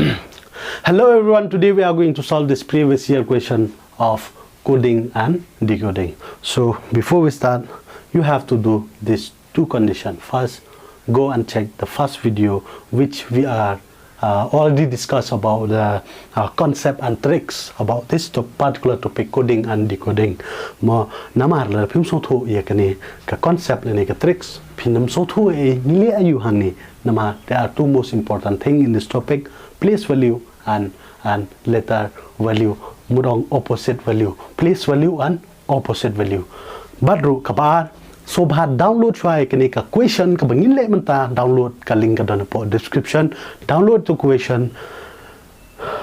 Hello everyone, today we are going to solve this previous year question of coding and decoding. So before we start, you have to do these two conditions. First, go and check the first video which we are already discussed about the concept and tricks about this particular topic, coding and decoding. Mà namar la phim số thu ya kani ka concept la ni ka tricks phinam số thu e ni ayu hangni nama. There are two most important thing in this topic: place value and letter value. Mudong opposite value, place value and opposite value. Badru kabar so bad download try kani ka question ka bangin le manta download ka link ka dana po description. Download to question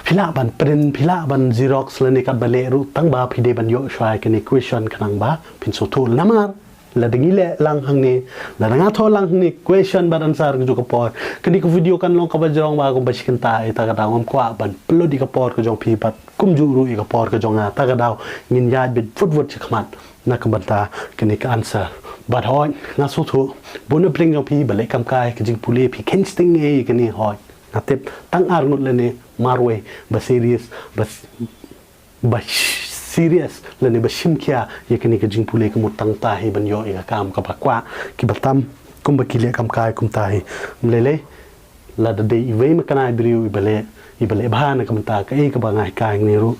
phila ban print phila ban xerox la ni ka bale ru tang ba phide ban yo try kani question kanang ba phin so thu namar la dingi le lang hang ni la nga tho lang ni question ban answer ju ka por kani ko video kan long ka ba jong ba ko ba chikan ta ta ka dawam kwa ban upload di ka por ko jong phi pat kum ju ru ka por ko jong ta ka daw ngin ya bit fut fut chikmat na ka banta kani ka answer. But hoi nga so thu bona bring jong phi ba le kam kai ka jing puli phi ken sting e kani hoi na tip tang ar ngut le ni marwe ba serious ba serious le ni ba shim kya ye kani ka jing puli ka mutang ta hi ban yo ka kam ka bakwa ki batam kum ba ki le kam kai kum ta hi le la da dei ve ma kana briu ibale ba na kam ta ka e ka ba ngai kai ni ru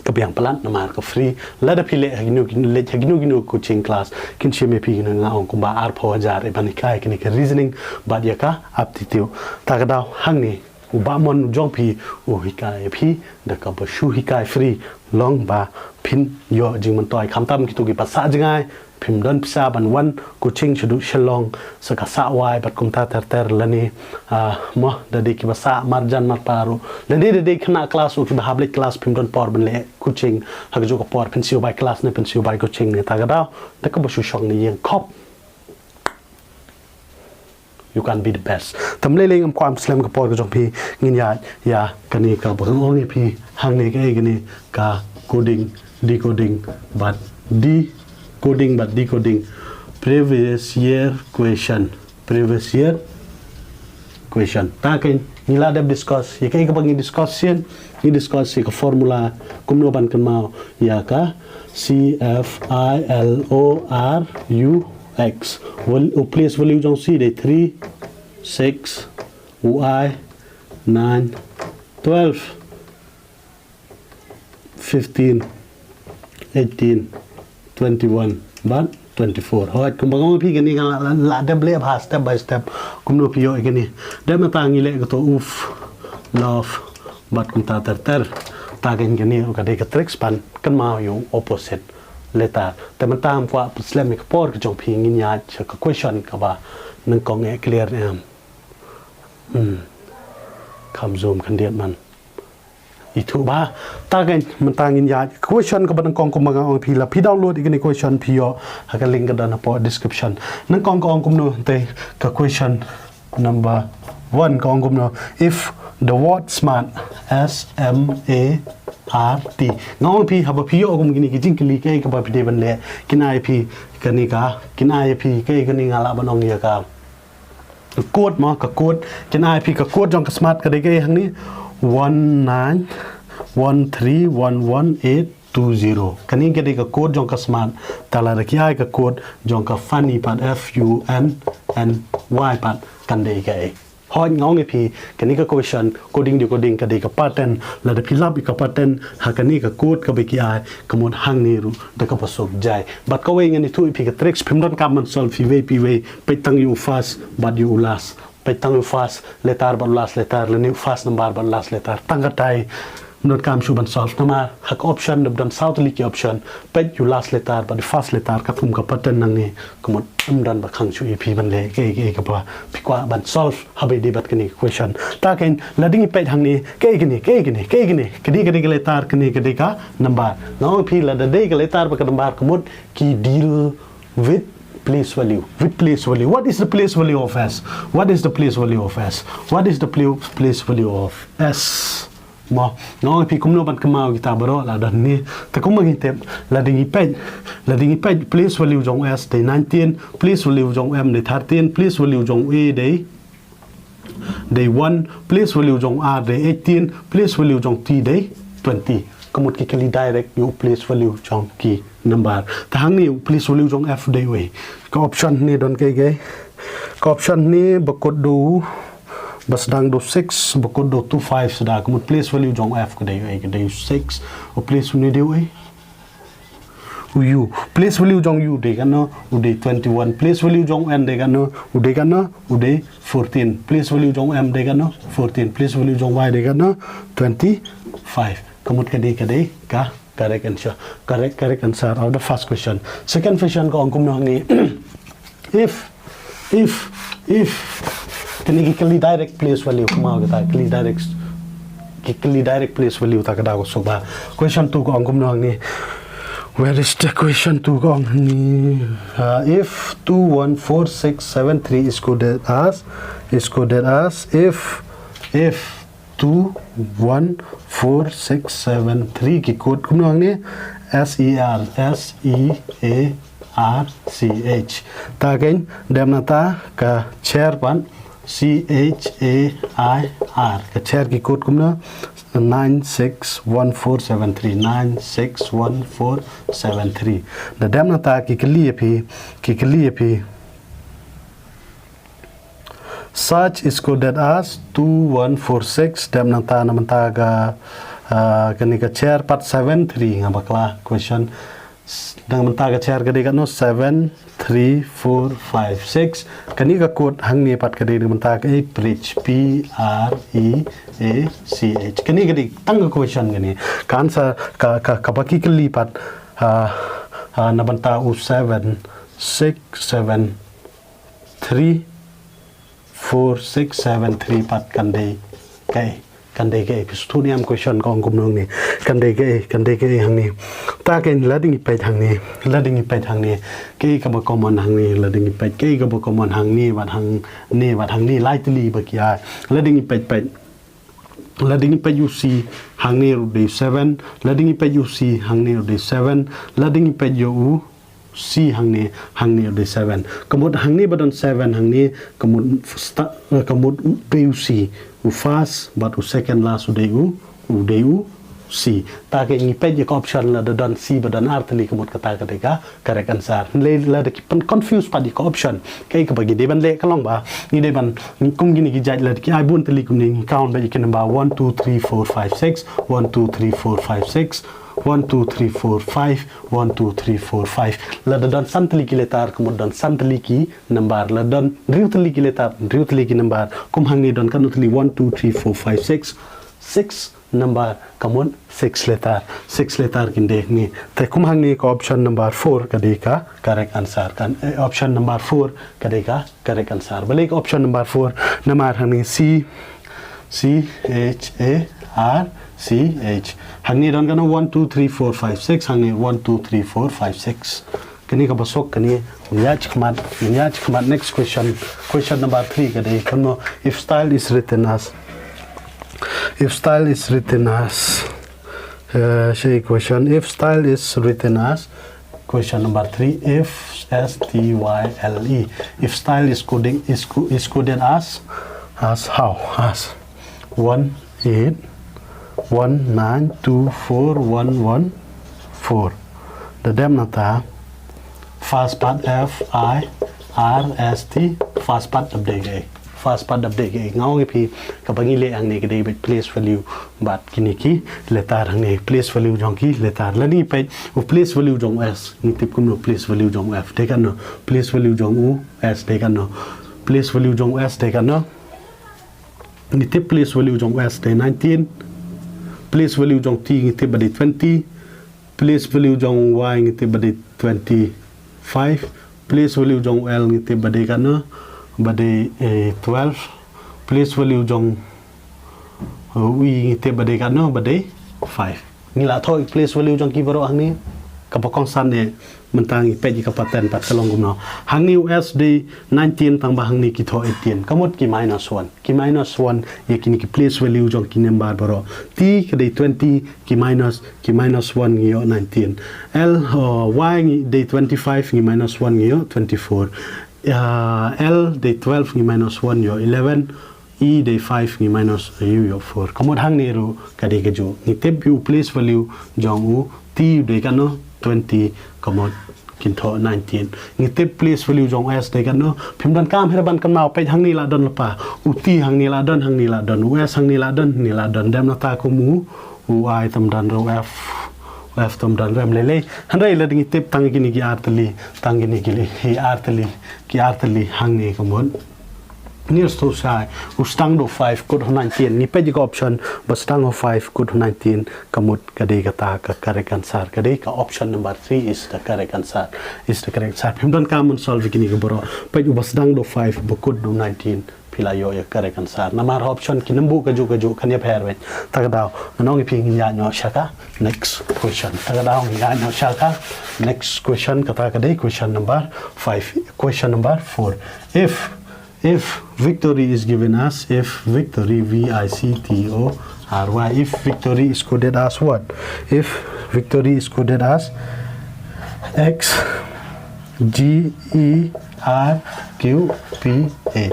ka biang pelan namar ka free la da phile haginu coaching class kin cheme pi na nga ong kumba ar pho jar e ban kai kin ka reasoning ba dia ka aptitude ta ka daw hang ni u ba mon jong pi u hikai phi da ka ba shu hikai free long ba phin yo jing man toy kham tam ki tu ki pa sa jingai phim don pisa ban wan coaching chudu shalong sa ka sa wai bat kum ta ter lani mo da de ki ba sa marjan mar paru lani de khna class u ki ba hablet class phim don por ban le coaching ha jo ka por pensiu by class ne pensiu by coaching ne ta ga daw ta ka ba shu shong ni yang khop you can be the best tam le leng am kwam slam ka por ka jong phi ngin ya kani ka ba ngong ni phi hang ni ka ni ka coding decoding but decoding previous year question ta ken nila deb discuss ye kai ka bang discuss ka formula kumno ban kan mau ya ka CFILORUX place value jong si de 3 6 y 9 12 15 18 21 but 24 hoi kum bang phi gani la deb le ba step by step kum no phi yo gani dem ta ngi le to uf love but kum ta ter ta gani ka de ka tricks pan kan ma yo opposite letter te man tam kwa islamic por ka jong phi ngi nya ka question ka ba nang kong e clear em kam zoom kan diet man itu ba ta gen man tangin ya question ka ban kong ko mga ong phila phi download igani question phi yo ha ka link ka dan po description nang kong ko ong kum no te ka question number 1 ka ong kum no if the word smart SMART ngong phi ha ba phi yo kum gini ki jing kli ke ka ba phi de ban le kinai phi kani ka kinai phi ke kani ngala ban ong ya ka code ma ka code kinai phi ka code jong ka smart ka de ke hang ni 1913118820 kani ke de ka code jong ka smart tala rakhya ka code jong ka funny pat FUNNY pat kan de ke hoi ngong phi kani ka question coding decoding ka de ka pattern la de philap ka pattern ha kani ka code ka be ki ai ka mon hang ni ru da ka pasok jai but ka we ngani thu phi ka tricks phim don ka man solve fi we pe tang you fast but you last petang fast letter ban last letter le fast number ban last letter tangatai not kam shu ban solve nama hak option dan southly ki option pet you last letter but first letter ka thum ka pattern nang ni komot dan ba khang chu ep ban le ke ka ba pikwa ban solve habe debat kani question ta ken lading pet hang ni ke kadi letter kadi ka number no phi la de letter ba ka number komot ki deal with place value. What is the place value of S? What is the place value of S? Mo no pi kum no ban kamau kita baro la dan ni ta kum ngi tep la dingi page place value jong S de 19 place value jong M de 13 place value jong E de day 1 place value jong r day 18 place value jong t day 20 kamut ki kali direct you place value jong ki number ta hang ni place value jong f day way ka option ni don ke ge ka option ni bakot do bas dang do 6 bakot do 25 sudah kamut place value jong f ke day 6 o place ni day way u place value jong u de kan no u de 21 place value jong n de kan no u de 14 place value jong m de kan no 14 place value jong y de kan no 25 kamut ka correct answer of the first question. Second question ko angkum nang ni if kali direct place value kuma kata kali direct place value ta kada ko soba. Question 2 ko angkum nang ni where is the question 2 ko ni if 214673 is coded as if 214673 की कोड कुन आंगे SEARCH ताकि डेमनाता का chair pan CHAIR का chair की कोड कुन 961473 द डेमनाता की कलिए भी Search is coded as 2146 dem nanta namanta ga kanika chair part 73 ngabakla question namanta ga chair gade no 73456 kanika code hangni pat gade namanta ga preach PREACH kanika gade tang question gani kan sa ka baki kali pat namanta U767 4673 pat kande ke studium question ko ngum nong ni kande ke hang ni ta ken lading page hang ni ke ka ba common hang ni lading page ke ka ba common hang ni wat hang ni lightly ba kya lading page you see hang ni day 7 lading page you see hang ni day 7 lading page you C hang ni day 7 kamut hang ni badon 7 hang ni kamut PUC u fast but u second last u C ta ke ngi page ko option la don C badon artli kamut kata ka correct answer le la de pen confuse pa di ko option ke ka bagi de ban le kalong ba ni de ban kum gini ki jaj la ki ai bun tli kum ni count ba ki number 1 2 3 4 5 6 1 2 3 4 5 6 1 2 3 4 5 1 2 3 4 5 la dan santli ki letar kemudian santli ki number la dan riutli ki letar riutli ki number kum hangni don kanutli 1 2 3 4 5 6 number kamun 6 letter kinde ni te kum hangni ko option number 4 kadika correct answer kan option number 4 kadika correct answer balik option number 4 number hangni CHARCH hangni don kana 1 2 3 4 5 6 hangni 1 2 3 4 5 6 kani ka basok kani nyach khamat next question number 3 kadai kano if style is written as question if style is written as question number 3 if STYLE if style is coded as how as 181924114 the demnata fast part FIRST fast part update ngau pi kabangi le ang ne gede place value but kiniki letar hang ne place value jong ki letar lani pe place value jong s ni tip kum no place value jong f de kan no place value jong u s de kan no place value jong s de kan no ni tip place value jong s de 19 place value jong t ni tip badi 20 place value jong y ni tip badi 25 place value jong l ni tip badi kan no bade 12 place value jong wi te bade kan no bade 5 ni la thoi place value jong ki baro hang ni ka pokong san ne mentang pe ka paten pat kalong gum no hang ni usd 19 tang ba hang ni ki tho 18 kamot ki -1 ye ki ni ki place value jong ki number baro t ke de 20 ki minus 1 yo 19 l y ni de 25 ni -1 yo 24 L de 12 ni -1 yo 11 e day 5 ni minus u yo 4 kamot hang ni ru kade ke ju ni tep u place value jong u t day kan no 20 kamot kin tho 19 ni tep place value jong s day kan no phim dan kam he ban kam naw pe hang ni la don pa u t hang ni la don u s hang ni la don dem na ta ko mu u I tam dan ro f tam dan rem lele han rai la ding tep tang gi ni gi artli tang gi ni gi hi artli hang ni kamot near to sai ustang do 5 could 19 ni pe ko option bastang of 5 could 19 kamut kade kata ka correct answer kade ka option number 3 is the correct answer phim don kam solve kini ko boro pe bastang do 5 could do 19 pila yo ya correct answer namar option kinambu ka ju khania phair we takadaw anong iping ya nyo shaka next question takadaw ya nyo shaka next question kata kade question number 5 question number 4 if victory is given as if victory V-I-C-T-O-R-Y if victory is coded as what if victory is coded as X G E R Q P A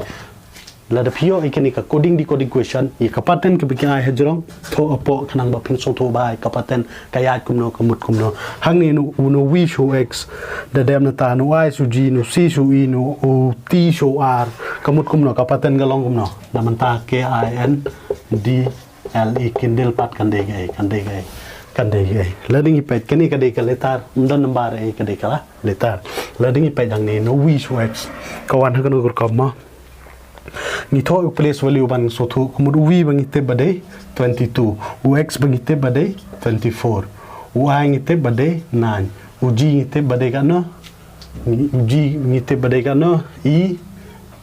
lada pio ikani ka coding decoding question I kapaten ke bikai hejrong tho apo khanang ba phin song tho bai kapaten kayat kumno kamut kumno hangni no V show X da dem na ta no I show G no C show E no O T show R kamut kumno kapaten galong kumno namanta K I N D L E kindel pat kande gai lading ipet kani kade ka letter undan number e kade kala letter lading ipet dang ni no V show X kawan hakano kur kamma ni tho place value ban so thu kumur v bangite bade 22 ux bangite bade 24 y ngite bade 9 uj ngite bade ka no uj ngite bade ka no e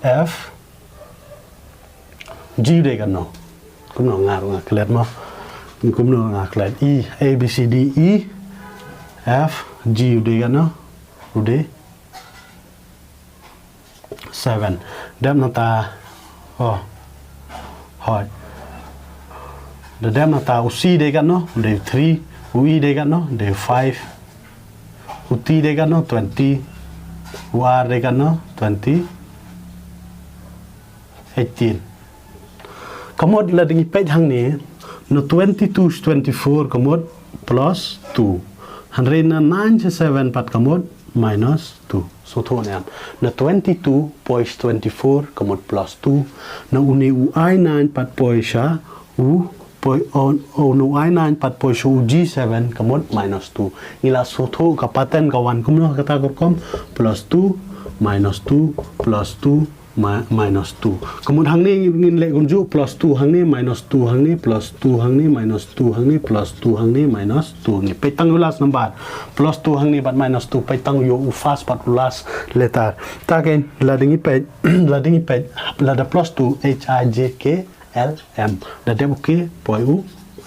f g de ka no kumno ngaru ngaklet mo kumno ngaklet e a b c d e f g de ka no ude 7 dem nata hỏi the dem nata u c de kan no de 3 u e de kan no de 5 u t de kan no 20 u r de kan no 20 18 kamot la ding pe hang ni no 22 24 kamot plus 2 197 pat kamot minus 2 so tho niam na 22 pois 24 kamot plus 2 na uni u I9 pat poisa u poi on no I9 pat poisa u G7 kamot minus 2 ngila so tho kapaten kawan kumno kata korkom plus 2 minus 2 plus 2 minus 2 kemudian hang ni ngin le gunju plus 2 hang ni minus 2 hang ni plus 2 hang ni minus 2 hang ni plus 2 hang ni minus 2 ni petang ulas number plus 2 hang ni bat minus 2 petang yo u fast pat ulas letter taken ladingi pe lada plus 2 h I j k l m lada okay poi u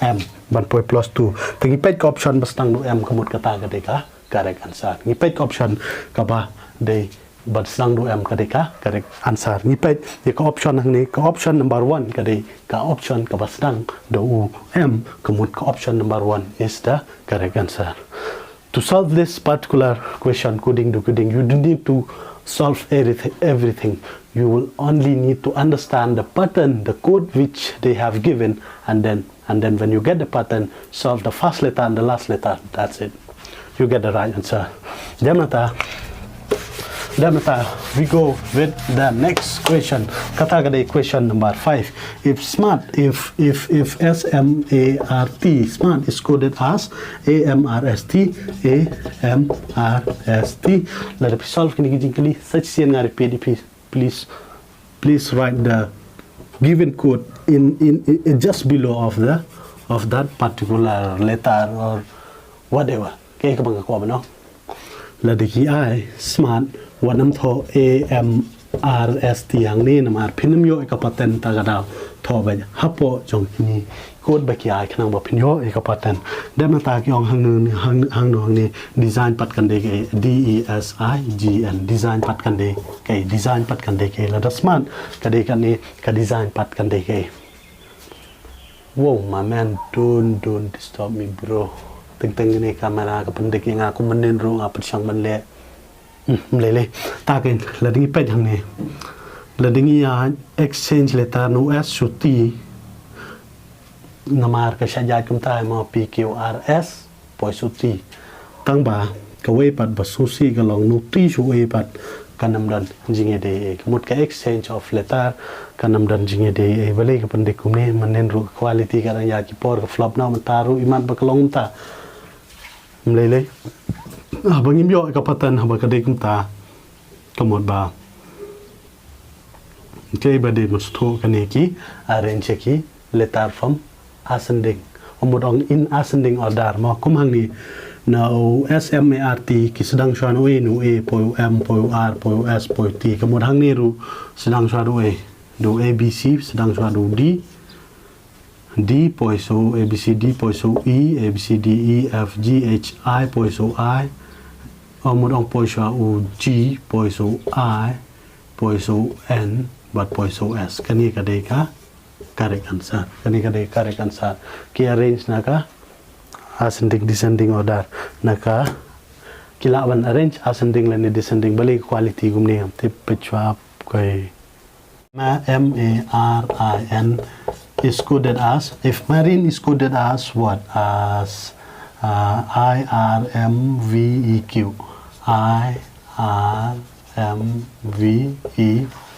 m ban poi plus 2 tingi pe option bastang do m kamut kata kade ka correct answer ngi pe option ka ba de but sang do m kadeka correct answer ni pe ka option hang ni ka option number 1 kade ka option ka basang do u m kamut ka option number 1 is the correct answer to solve this particular question coding decoding you don't need to solve everything you will only need to understand the pattern the code which they have given and then when you get the pattern solve the first letter and the last letter that's it you get the right answer Damata, we go with the next question. Katakade question number 5. If SMART smart is coded as AMRST. Let us solve kini such ngari PDP. Please write the given code in just below of that particular letter or whatever. Okay, kabang ko ba no? Ladiki I smart wanam tho AMRST yang ni namar pinam yo ikapaten tagadaw tho ba hapo jong ni code ba ki ai khnang ba pin yo ikapaten dem na ta ki ong hang no ni design pat kan de ke DESIGN design pat kan de ke design pat kan de ke la da smart ka de kan ni ka design pat kan de ke wow my man don't disturb me bro teng ni kamera ka pendek yang aku menen ro apa sang ban le lele ta ken la ding pe hang ni la dingia exchange letter no s su t namar ka sajai kum tai ma pqrs poi su t tang ba ka we pat ba su si ka long no t su e pat kanam dan jinge de mut ka exchange of letter kanam dan jinge de bale ka pande kumne manen ru quality ka ya ki por ka flop na mataru iman ba kalong ta mlele bangim yo ka patan ba ka de kum ta kamot ba okay ba de mus tho kane ki arrange ki letter from ascending omodong in ascending order ma kum hang ni now smart ki sedang shuan we nu e po m po r po s po t kamot hang ni ru sedang shuan we do abc sedang shuan do d d po so abcd po so e abcd e f g h i po so i omodong po so u g po so I po so n but po so s kani ka de ka correct answer kani ka de correct answer ki arrange na ka ascending descending order naka kilawan arrange ascending lani descending balik quality gumni am tip pechwa koi ma m a r I n is coded as if marine is coded as what as I R M V E Q I R M V E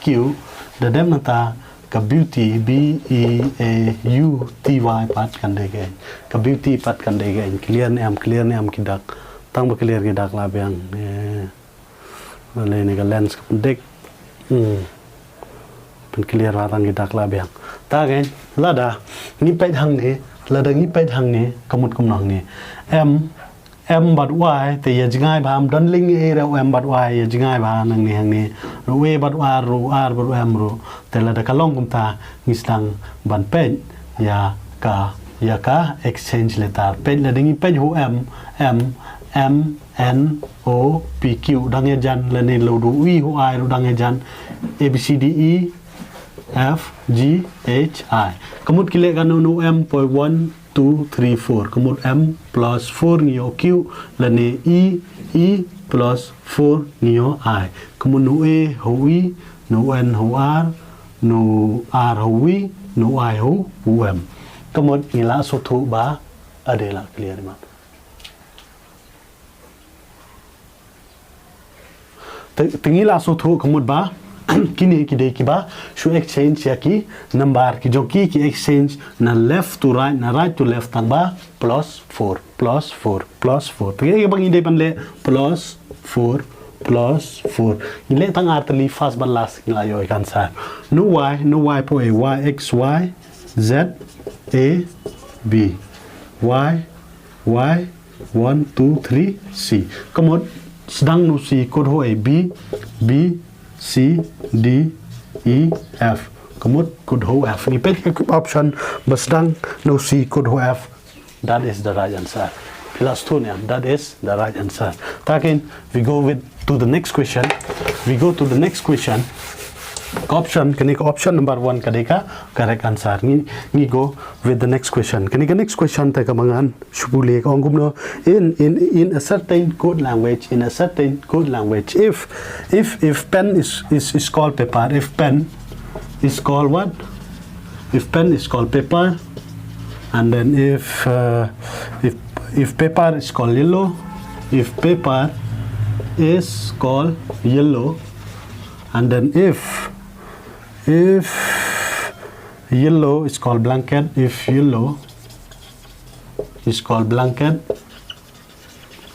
Q the dem nata ka beauty b e a u t y pat kan de ge ka beauty pat kan de ge clear ne am kidak tang ba clear ge dak la byang le ne ga lens dek pen clear wa tang ge dak la byang ta gen lada ni pet hang ne lada ni pet hang ne kamut kum nang ne m but y te ye jingai bam don ling e ra m but y ye jingai ba nang ni hang ni ro we but r ro r but m ro te la da kalong kum ta ngislang ban pen ya ka exchange letter pen la dingi pen hu m n o p q dang ye jan la ne lo du wi hu i ro dang ye jan a b c d e f g h i kamut kile kan no m po 1 2 3 4 kamut m plus 4 ngio q lane e plus 4 ngio I kamut no a ho e no n ho r no r ho e no I ho m kamut ngila so thu ba adela clear ma tengila so thu kamut ba kini ki de ki ba shu exchange ya ki number ki jo ki exchange na left to right na right to left tang ba plus 4 to ye bang ide pan le plus 4 ile tang artli fast ban last ngla yo kan sa no y po a y x y z a b y 1 2 3 c kamot sedang no c code ho a b C D E F kamut could ho F ni pet option basdang no C could ho F that is the right answer plus 2 that is the right answer takin we go to the next question option kani option number 1 kadeka correct answer ni go with the next question kani next question ta kamangan shubule ka ongumno in a certain code language if pen is called paper if pen is called what if pen is called paper and then if paper is called yellow if paper is called yellow and then if yellow is called blanket if yellow is called blanket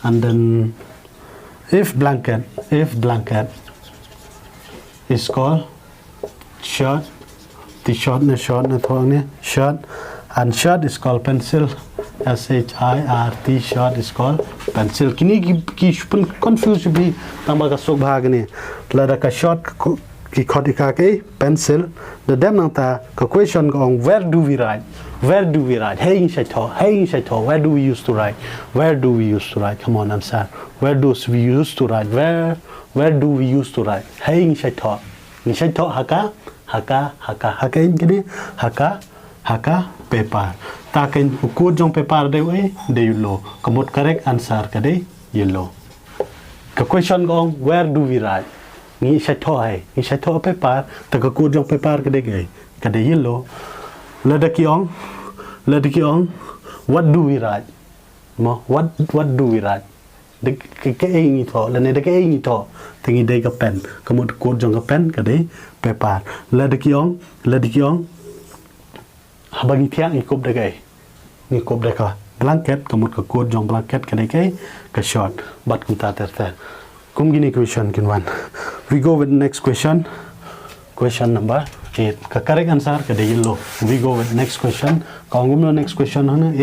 and then if blanket is called shirt t-shirt na shirt na thong ne shirt and shirt is called pencil shirt shirt is called pencil kini ki pun confuse bi tamba ka sok bhag ne lada ka shirt ki khotika ke pencil the dem nang ta ka question gong where do we write hey sai tho where do we used to write come on answer where do we used to write where do we used to write hey sai tho haka ingini haka paper taken ukur jong paper de we de yellow kamot correct answer ka de yellow ka question gong where do we write nghĩ sai thôi paper ta có code trong paper cái đấy yellow let the kiong what do we write mo what do we write cái gì thọ là này cái gì thọ thì nghĩ đây cái pen có một code trong cái pen cái đấy paper let the kiong habang itiang ikop đây cái blanket có một cái code trong blanket cái đấy cái short bắt chúng ta ter cũng gini question kin one we go with next question number 8 cái correct answer cái đấy yellow we go with next question còn gồm next question hơn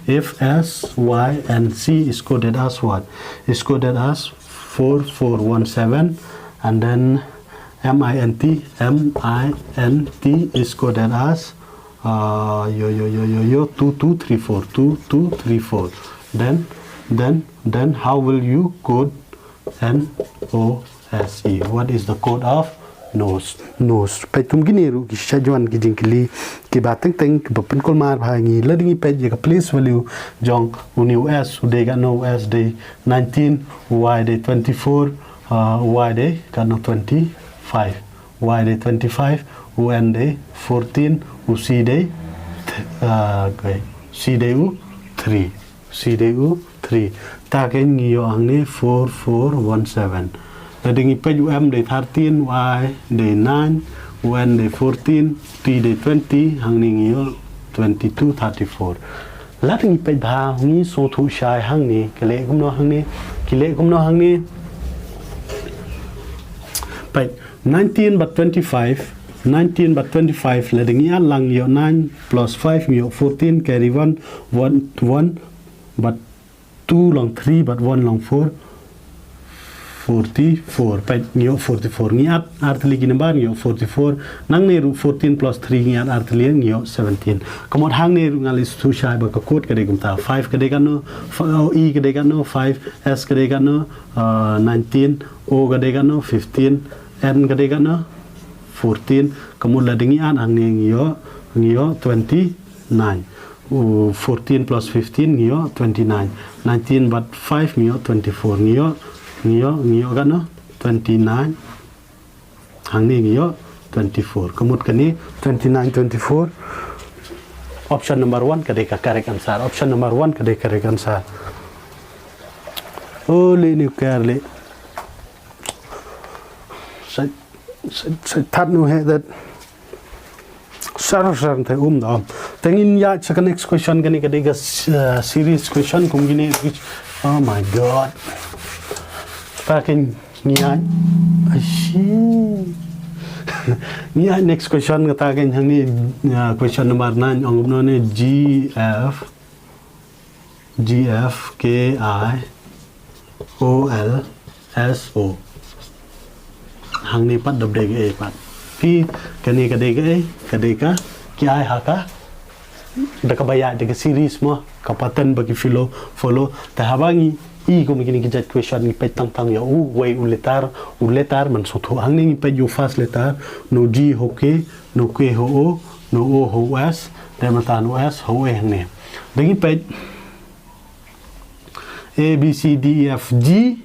if S, Y, and C is coded as what? Is coded as 4417 and then MINT is coded as 2234 then how will you code NOSE? What is the code of nose pe tum gini ru ki shajuan ki jingkili ki bateng teng ki bapen kolmar bhangi ladingi pe je ka place value jong uni s ude ga no s day 19 y day 24 y day ka no 25 y day 25 un day 14 u c day c day u 3 ta ke ngiyo angne 4417 Ladingi page UM day 13, Y day 9, UN day 14, T day 20, hang ning yo 22, 34. Ladingi page bha ngi so thu shai hang ni kile kum no hang ni page 19 but 25 ladingi lang yo 9 plus 5 yo 14 carry 1 but 2 long 3 but 1 long 4 44 page nyo 44 ngiat artli ginamban nyo 44 nang ne ru 14 plus 3 ngiat artli nyo 17 komod hang ne ru ngalis tu shai ba ka code kade gumta 5 kade gano e kade gano 5 s kade gano 19 o kade gano 15 n kade gano 14 komod ladingi an hang ne nyo 29 14 plus 15 nyo 29 19 but 5 nyo 24 ngiyo gano 29 hang ni ngiyo 24 kamut kani 29 24 option number 1 kadai ka correct answer option number 1 kadai correct answer ole ni karle sai that no he that sar the da tengin ya second next question kani kadai ka series question kum gini oh my god Pakin niyan niyan next question kata kan hang ni question number 9 ang gumno ne GF KI OL SO hang ni pat dobde ge pat pi kani kadai ka KI haka daka baya de series mo kapatan bagi follow ta habangi I ko begini kita question ni petang ya way letar man sotu hang ni pe you fast letter no g ho k no k ho o no o ho s dan mata no s ho e hang ni dengi pe a b c d e f g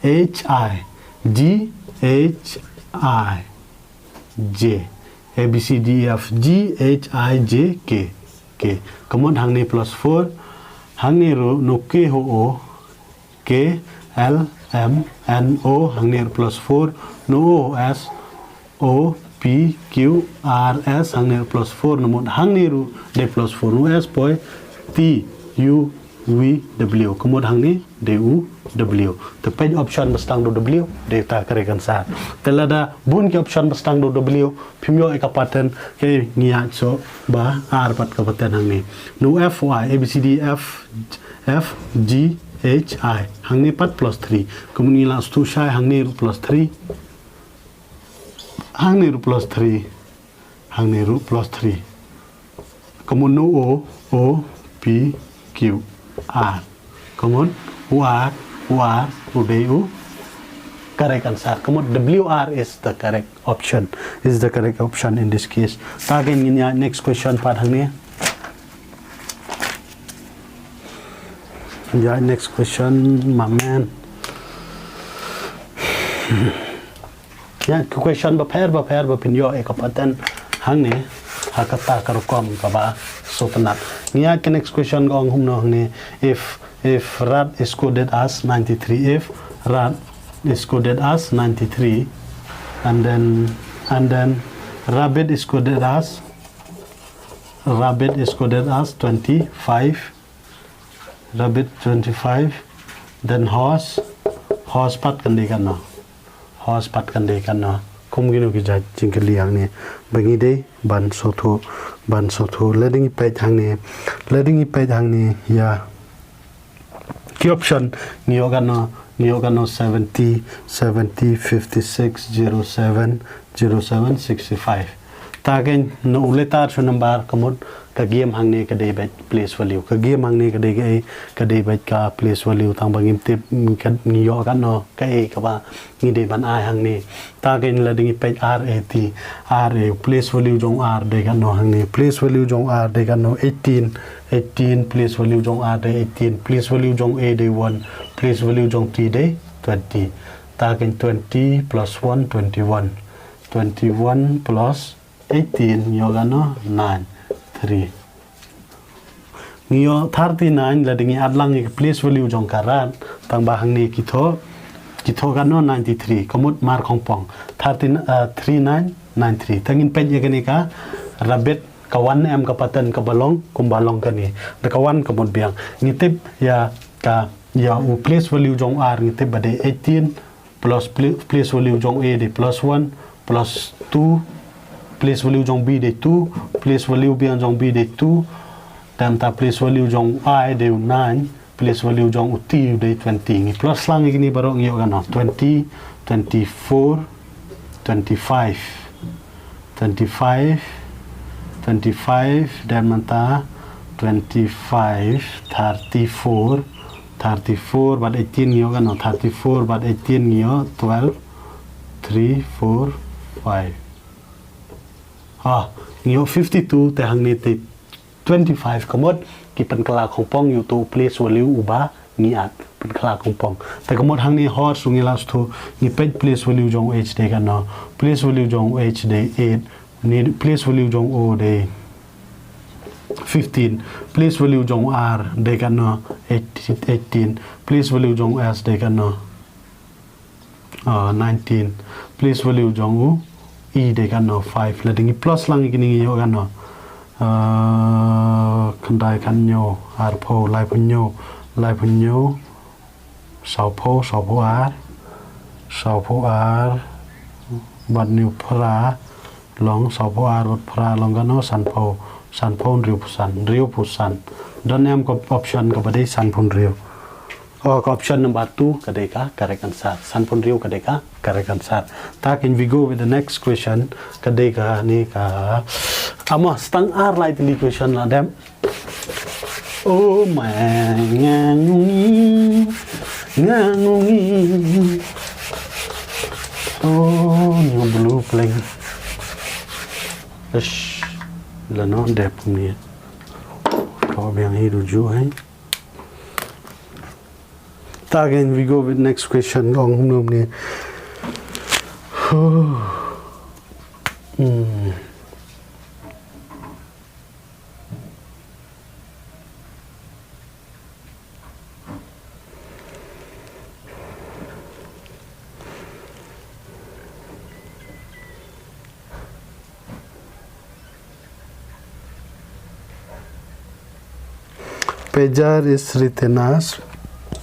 h i j a b c d e f g h i j k kemudian hang ni plus 4 hang ni ro no k ho o K L M N O hang near plus 4 no S O P Q R S hang near plus 4 no hang near D plus 4 no S boy T U V W kemudian hang ni D U W the page option bestang do W data correct answer telada bun ke option bestang do W pimyo ekapatan ke ngiat so ba R pat kapatan hang ni no F Y A B C D F G H I hang ni pat plus 3 kemudian las tu shai hang ni plus 3 hang ni plus 3 kemudian O P Q R kemudian U R U D U correct answer kemudian W R is the correct option in this case tagain niya next question part hang ni yeah, next question, my man. ya question ba pinyo e kapatan hang ne hakata karukom ka ba so penat nia ke next question gong humno ne if rat is coded as 93, if rat is coded as 93 and then rabbit is coded as 25, rabbit 25, then horse pat kan de kan no horse pat kan de kan no kum ginu ki ja jingkali ang ne bangi de ban so tho leading page hang ne ya ki option nio kan no 70 56 07 65 tagen no uletar so number kamot ka game hang ne ka de place value ka game hang ne ka de ka place value tang bangim tip ka nio kan no ka e ka ba ni de ban ai hang ne tagen la ding page ra place value jong r de kan no hang ne place value jong r de kan no 18 place value jong r de 18 place value jong a de 1 place value jong t de 20 tagen 20 plus 1 21 plus 18 yoga no 9 3 nio 39 la dingi adlang ek place value jong karan tang bahang ni kitho kan no 93 komut mar khongpong 3993 tangin pen ye gani ka rabbit kawan em kapatan ka balong kumbalong kani the kawan komut biang ngitip ya ka ya u place value jong r ngitip bade 18 plus place value jong a de plus 1 plus 2 place value jong b de 2 place value biang jong b de 2 dan ta place value jong I de 9 place value jong t de 20 ni plus lang ini baru ngiyo kan 20 24 25 dan manta 25 34 but 18 ngiyo kan 34 but 18 ngiyo 12 3 4 5 ngiyo 52 te hang ni te 25 kamot ki pen kala khongpong yu to place value uba ni at pen kala khongpong te kamot hang ni hor sungi las to ni page place value jong h de kan no place value jong h de 8 ni place value jong o de 15 place value jong r de kan no 18 place value jong s de kan no 19 place value jong u e de kan no 5 la dingi plus lang gini yo kan no kandai kan nyo ar pho lai punyo sao pho ar bat new phra long sao pho ar bat phra long kan no san pho riu pusan don em ko option ko bade san phon riu option number 2 kadeka correct answer san phon riu kadeka correct answer ta can we go with the next question kadeka ni ka ama stang ar like the question la dem oh my ngangungi oh no blue playing ish la no đẹp ni có biang hi du ju hai ta again we go with next question ong hum ni pager is written as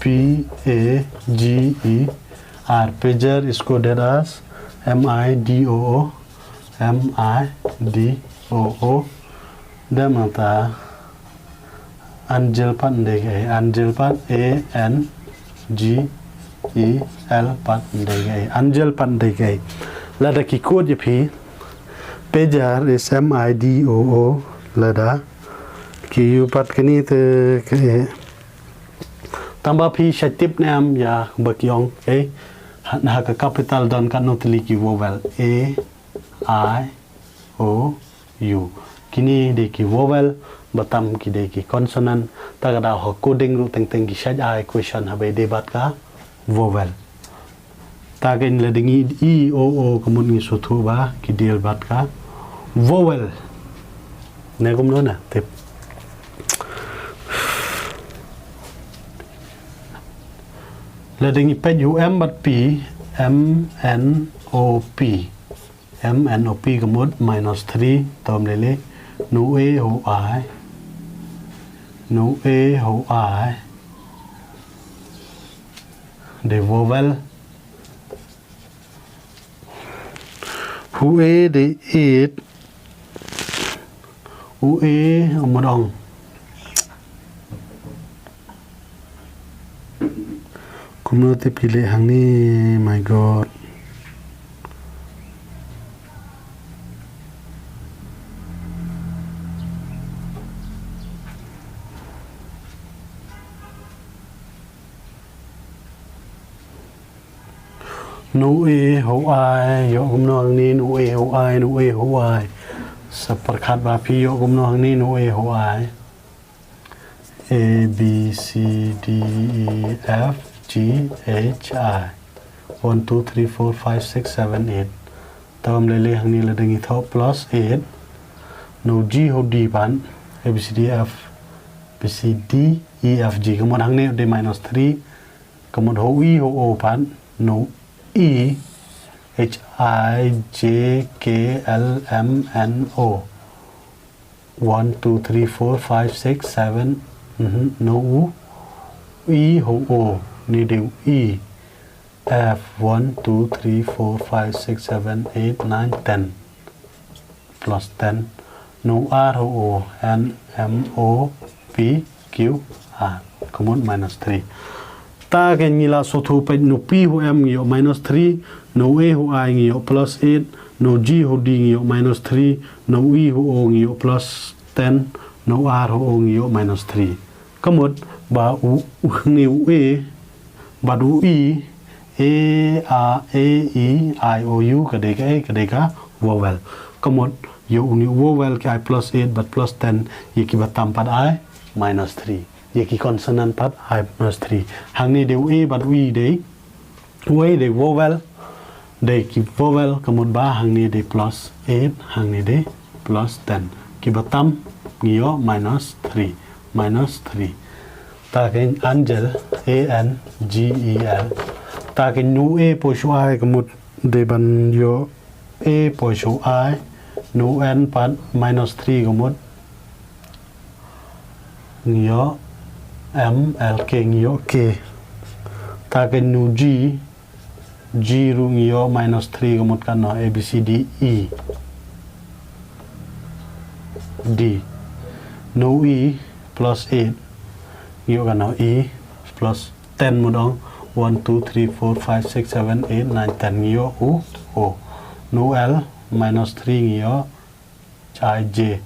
pager. Pager is coded as midoo. Then mata angel pat ndege angel pat angel pat ndege angel pat ndege lada ki code pi pager is midoo lada ki yu pat kini te ke tambah pi shatip nam ya bakyong ha ka capital don kan notili ki vowel a I o u kini de ki vowel batam ki de ki consonant ta ga da ho coding ru teng teng ki shaj ai question ha be debat ka vowel ta cái là định i o o có một người số thu ba cái điều bắt cả vowel này cũng nói nè tiếp là định pet u m but p m n o p m n o p có một minus 3 tóm lấy nu e hữu I nu e hữu I để vowel hữu e để it hữu e một ông cũng nói tiếp lệ hàng này my god nu e hữu I yo cũng nói ni nu e hữu I nu e hữu I sắp phát khát ba phi yo cũng nói ni nu e hữu I A B C D E F G H I 1 2 3 4 5 6 7 8 tóm lấy hàng này là đừng thọ plus 8 nu G hữu D bạn A B C D F B C D E F G có một hàng này để minus 3 có một hữu E hữu O bạn nu E H I J K L M N O 1 2 3 4 5 6 7 no U E hữu O ni đều E F 1 2 3 4 5 6 7 8 9 10 plus 10 no R hữu O N M O P Q R có một minus 3 ta cái như là số thu bên no p hữu m nhiều minus 3 no a hữu I nhiều plus 8 no g hữu d nhiều minus 3 no e hữu o nhiều plus 10 no r hữu o nhiều minus 3 có một ba u nhiều a ba u e a e i o u cái đấy cả vowel có một nhiều nhiều vowel cái I plus 8 but plus 10 ये की बात tam pad I minus 3 ये की consonant part I minus 3 hàng này đều a but we đấy way để vowel để की vowel có một ba hàng này để plus 8 hàng này để plus 10 की bottom nhiều minus 3 ta cái angel a n g e l ta cái nu a po số I có một để ban yo a po số I nu n part minus 3 có một nhiều M L K nhiều K ta cái nu G G ru nhiều minus 3 có một cái nó A B C D E D nu E plus 8 nhiều cái nó E plus 10 một ông 1 2 3 4 5 6 7 8 9 10 nhiều U O nu L minus 3 nhiều I J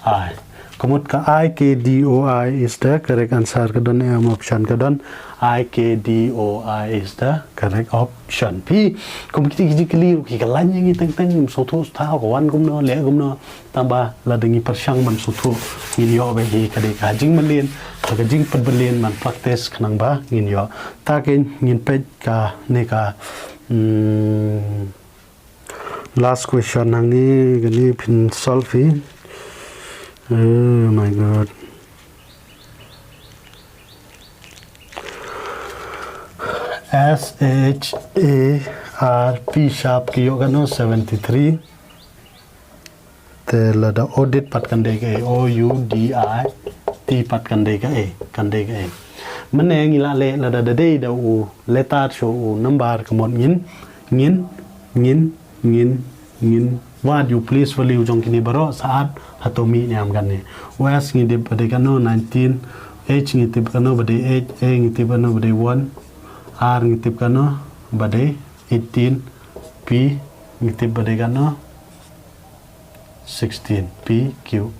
I có một cái I K D O I is the correct answer cái đơn em option cái đơn I K D O I is the correct option puis cũng cái clear cái lạnh như thế tăng số thu thao của anh cũng nó lẽ cũng nó tam ba là đừng phải sang mình số thu nghìn yo về thì cái đấy cái chính mình liền cái chính phần mình liền mình practice khả năng ba nghìn yo ta cái nghìn page cả này cả last question hàng này cái này pin solve oh my god S H A R P sharp ki yo gano 73 te la da audit pat kan de ke O U D I T pat kan de ke mane ngi la le la da de da u letter show u number ka mon ngin what you please value jong kini baro saat atomi nyam kan ne was ngi de bade kano 19 H ngi tip kano bade 8 A ngi tip kano bade 1 R ngi tip kano bade 18 P ngi tip bade kano 16 P Q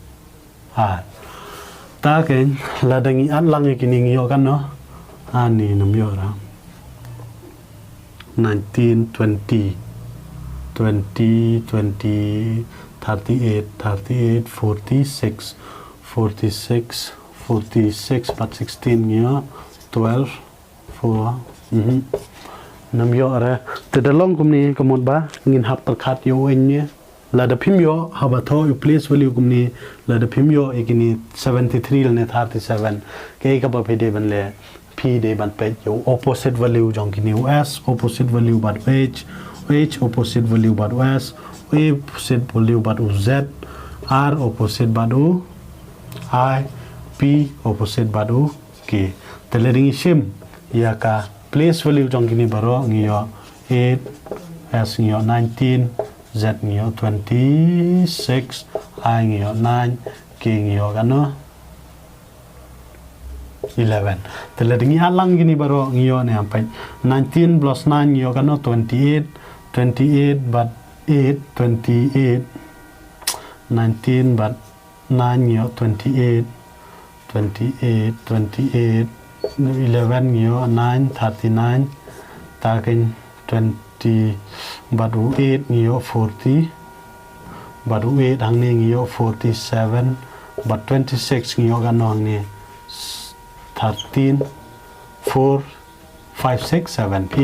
R ta ke la dangi an lang kini ngi yo kan no ani nam yo ra 19 20 20 20 38 38 46 46 46 but 16 here 12 4 nam yo ra te da long kum ni kamot ba ngin hap par khat yo en ne la da phim yo haba tho you place value kum ni la da phim yo ikini 73 ne 37 ke ka ba phede ban le p de ban page yo opposite value jong kini s opposite value but h opposite value but s opposite value but z r opposite but I p opposite but k te le ring sim ya ka place value jong kini baro ngiyo 8 s ngiyo 19 z ngiyo 26 I ngiyo 9 k ngiyo kano 11 te le ring alang gini baro ngiyo ne ampai 19 plus 9 ngiyo kano 28 but 8 28 19 but 9 ngiyo 28 11 ngiyo 9 39 takin 20 but 8 ngiyo 40 but 8 hang ni ngiyo 47 but 26 ngiyo kano hang ni 13 4 5 6 7 p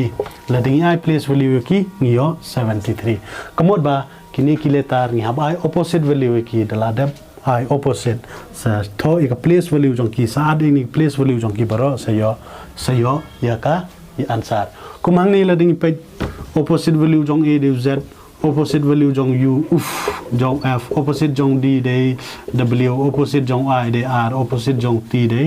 letting I place value ki ngiyo 73 kamot ba kini kiletar ni hab I opposite value ki daladam I opposite sa tho ik place value jong ki sa ading place value jong ki baro sayo ya ka i answer kumang ni lading pe opposite value jong a de z opposite value jong u jong f opposite jong d de w opposite jong I de r opposite jong t de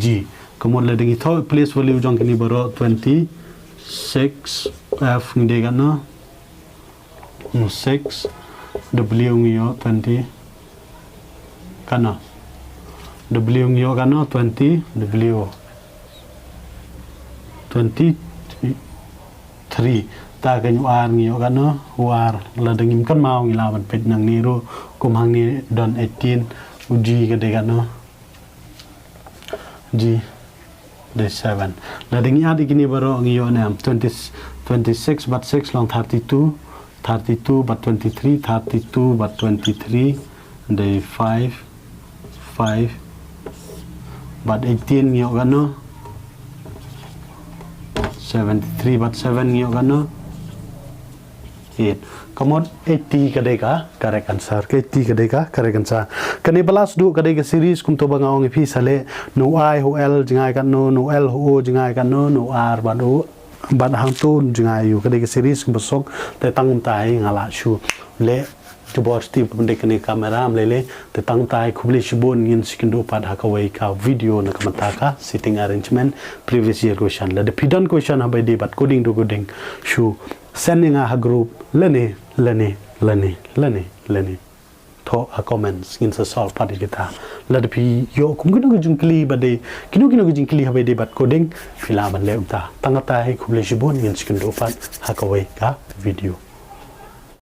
g kamot lading tho place value jong kini baro 26 f ngde gano 6 w ngiyo 20 kana w ngiyo kano 20 w 23 ta kan r ngiyo kano r la dengim kan mau ngilawan pet nang niru kumhang ni don 18 uji ke de kano g de 7 la dengi adi kini baro ngiyo nam 26 but 6 long 32 but 23 32 but 23 de 5 but 18 ngiyo kano 73 but 7 ngiyo kano 8 kamot 80 kadeka correct answer 80 kadeka correct answer kani balas du kadeka series kum to banga ong phi sale no I ho l jingai kan no l ho jingai kan no r but o but hang to jingai yu kadeka series kum sok te tang tai ngala shu le to boss tip bende kani kamera am lele te tang tai khubli shibon ngin sikindo pad hakawai ka video na kamata ka sitting arrangement previous year question le the pidan question ha by day but coding to coding shu sending a group lene tho a comments in the solve party kita la de pi yo kum kino jung kli ba de kino jung kli ha by day but coding fila ban le umta tangata hai khubli shibon ngin sikindo pad hakawai ka video